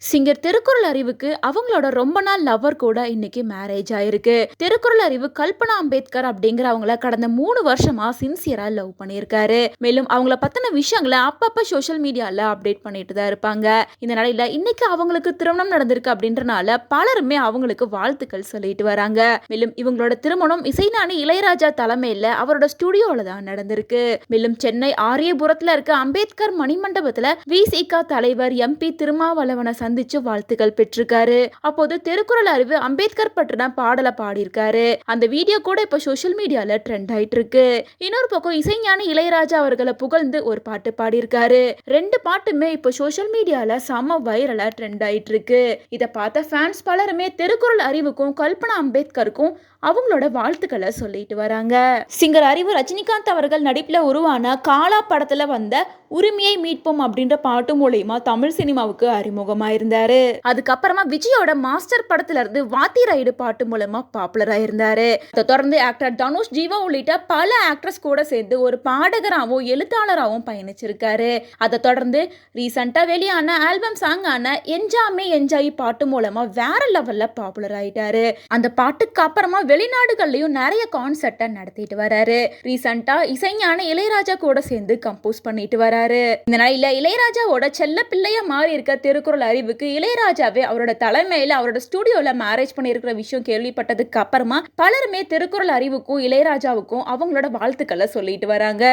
Singer Thirukkural அறிவுக்கு அவங்களோட ரொம்ப நாள் லவ்வர் கூட இன்னைக்கு மேரேஜ் ஆயிருக்கு. திருக்குறள் அறிவு கல்பனா அம்பேத்கர் அப்படிங்கிறவங்கள கடந்த 3 வருஷமா சின்சியரா லவ் பண்ணியிருக்காரு. மேலும் அவங்கள பத்தின விஷயங்களை அப்பப்ப சோஷியல் மீடியால அப்டேட் பண்ணிட்டு தான் இருப்பாங்க. இந்த நிலையில இன்னைக்கு அவங்களுக்கு திருமணம் நடந்திருக்கு அப்படின்றனால பலருமே அவங்களுக்கு வாழ்த்துக்கள் சொல்லிட்டு வராங்க. மேலும் இவங்களோட திருமணம் இசைஞானி இளையராஜா தலைமையில அவரோட ஸ்டுடியோல தான் நடந்திருக்கு. மேலும் சென்னை ஆரியபுரத்துல இருக்க அம்பேத்கர் மணிமண்டபத்துல விசிக தலைவர் எம்பி திருமாவளவனை சந்திச்சு வாழ்த்துக்கள் பெற்றிருக்காரு. அப்போது திருக்குறள் அறிவு அம்பேத்கர் பற்றின பாடலை பாடியிருக்காரு. அந்த வீடியோ கூட இப்ப சோஷியல் மீடியால ட்ரெண்ட் ஆயிட்டு இருக்கு. இன்னொரு பக்கம் இசைஞானி இளையராஜா அவர்களை புகழ்ந்து ஒரு பாட்டு பாடியிருக்காரு. 2 பாட்டுமே இப்ப சோஷியல் மீடியால செம வைரலா ட்ரெண்ட் ஆயிட்டு இருக்கு. இதை பார்த்த ஃபேன்ஸ் பலருமே திருக்குறள் அறிவுக்கும் கல்பனா அம்பேத்கருக்கும் அவங்களோட வாழ்த்துக்களை சொல்லிட்டு வராங்க. சிங்கர் அறிவு ரஜினிகாந்த் அவர்கள் நடிப்புல உருவான காலா படத்துல வந்த உரிமையை மீட்போம் அப்படின்ற பாட்டு மூலயமா தமிழ் சினிமாவுக்கு அறிமுகமாயிருந்தாரு. அதுக்கப்புறமா விஜயோட மாஸ்டர் படத்துல இருந்து வாத்தி ரைடு பாட்டு மூலமா பாப்புலர் ஆயிருந்தாரு. அதை தொடர்ந்து ஆக்டர் தனுஷ், ஜீவா உள்ளிட்ட பல ஆக்ட்ரஸ் கூட சேர்ந்து ஒரு பாடகராகவும் எழுத்தாளராகவும் பயணிச்சிருக்காரு. அதை தொடர்ந்து ரீசெண்டா வெளியான ஆல்பம் சாங்கான என்ஜாமே என்ஜாய் பாட்டு மூலமா வேற லெவல்ல பாப்புலர் ஆயிட்டாரு. அந்த பாட்டுக்கு அப்புறமா வெளிநாடுகள்லயும் நிறைய கான்சர்ட்டை நடத்திட்டு வராரு. ரீசெண்டா இசைஞானி இளையராஜா கூட சேர்ந்து கம்போஸ் பண்ணிட்டு வராரு. இந்த நிலையில இளையராஜாவோட செல்ல பிள்ளையா மாறி இருக்க திருக்குறள் அறிவுக்கு இளையராஜாவே அவரோட தலைமையில அவரோட ஸ்டுடியோல மேரேஜ் பண்ணியிருக்கிற விஷயம் கேள்விப்பட்டதுக்கு அப்புறமா பலருமே திருக்குறள் அறிவுக்கும் இளையராஜாவுக்கும் அவங்களோட வாழ்த்துக்களை சொல்லிட்டு வராங்க.